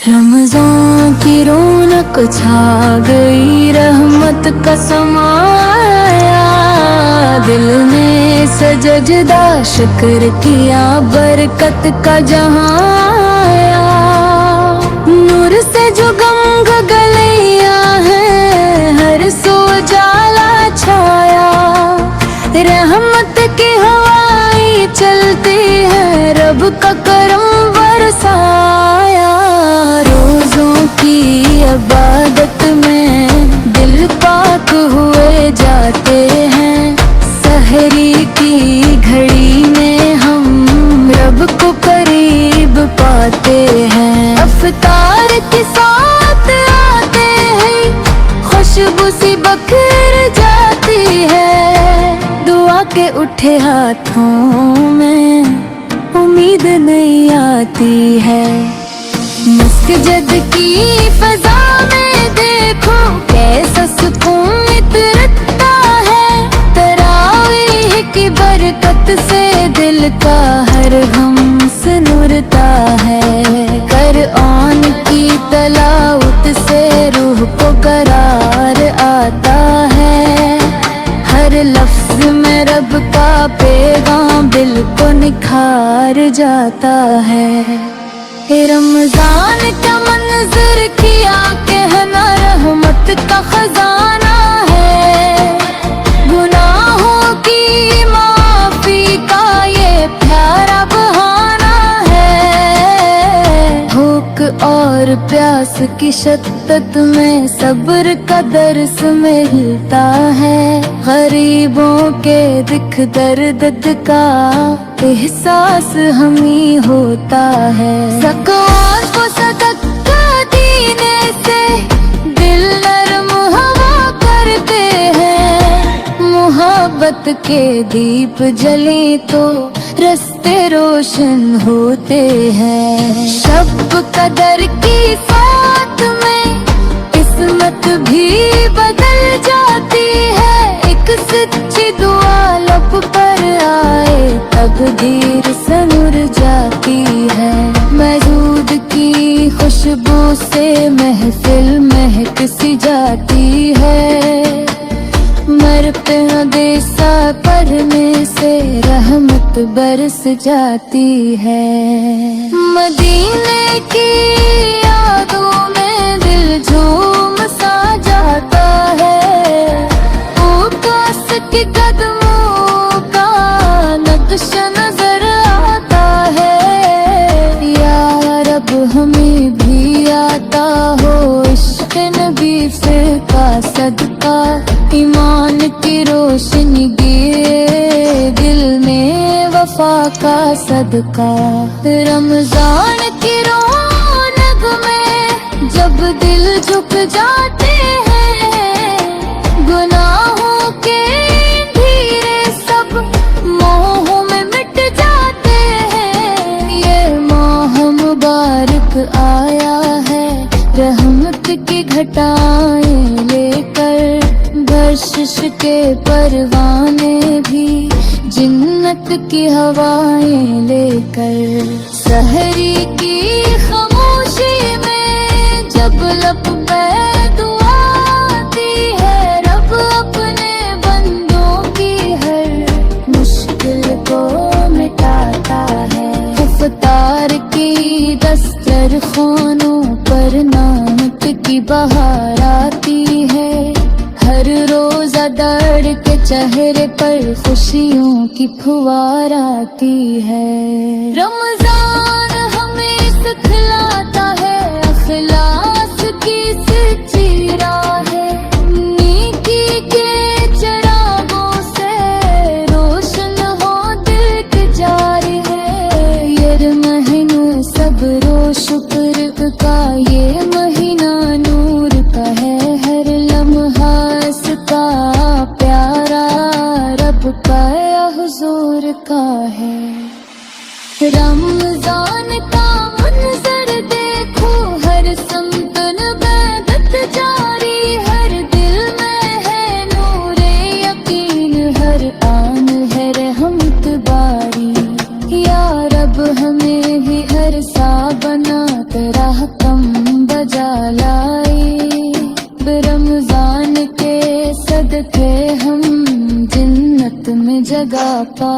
رمضان کی رونق چھا گئی، رحمت کا سمایا، دل میں سجدہ شکر کیا، برکت کا جہاں آیا، نور سے جو گنگ گلیا ہے، ہر سو جالا چھایا، رحمت کی ہوائیں چلتی ہے، رب کا کرم برسایا، روزوں کی عبادت میں دل پاک ہوئے جاتے ہیں، سحری کی گھڑی میں ہم رب کو قریب پاتے ہیں، افطار کے ساتھ آتے ہیں، خوشبو سی بکھر جاتی ہے، دعا کے اٹھے ہاتھوں میں امید نہیں آتی ہے، مسجد کی فضا میں دیکھو کیسا سکون اترتا ہے، تراویح کی برکت سے دل کا ہر غم سنورتا ہے، قرآن کی تلاوت سے روح کو قرار آتا ہے، ہر لفظ میں رب کا پیغام دل کو نکھار جاتا ہے، رمضان کا منظر کیا کہنا رحمت کا خزانہ ہے، گناہوں کی معافی کا یہ پیارا بہانہ ہے، بھوک اور پیاس کی شدت میں صبر کا درس ملتا ہے، غریبوں کے دکھ درد کا احساس ہمیں ہوتا ہے، زکوٰۃ کو صدقہ دینے سے دل نرم ہوا کرتے ہیں، محبت کے دیپ جلیں تو رستے روشن ہوتے ہیں، شب قدر کی ساتھ میں قسمت بھی بدل جاتی ہے، ایک سچی دعا لب پر آئے تقدیر سنور جاتی ہے، موجود کی خوشبو سے محفل مہک سی جاتی ہے، مرتے دیسا پڑھنے سے رحمت برس جاتی ہے، مدینے کی یادوں میں دل جھوم سا جاتا ہے، اوکاس کے قدموں کا نقش نظر آتا ہے، یا رب ہمیں بھی آتا ہو عشق نبی سے کا صدقہ، ایمان کی روشنی دیے دل میں وفا کا صدقہ، رمضان کی رونق میں جب دل جھک جاتے ہیں، گناہوں کے دھیرے سب موہوں میں مٹ جاتے ہیں، یہ ماہ مبارک آیا ہے رحمت کی گھٹائیں لے کر، بخشش کے پروانے بھی جنت کی ہوائیں لے کر، سحری کی خاموشی میں جب لب پہ دعا آتی ہے، رب اپنے بندوں کی ہر مشکل کو مٹاتا ہے، افطار کی دسترخوانوں پر نعمت کی بہار آتی ہے، ہر روزہ دار کے چہرے پر خوشیوں کی پھوار آتی ہے، رمضان ہمیں سکھلاتا ہے اخلاص کی سچی راہ ہے، نیکی کے چراغوں سے روشن ہو دل کے جاری ہے، یہ مہینہ صبر و شکر کا، یہ مہینہ نور کا ہے، ہر لمحہ اس کا پیارا رب کا حضور کا ہے، رمضان کا منظر دیکھو ہر سمت عبادت جاری، ہر دل میں ہے نور یقین، ہر آن ہے رحمت باری، یا رب ہمیں بھی ہر سا بنا کر راہ کم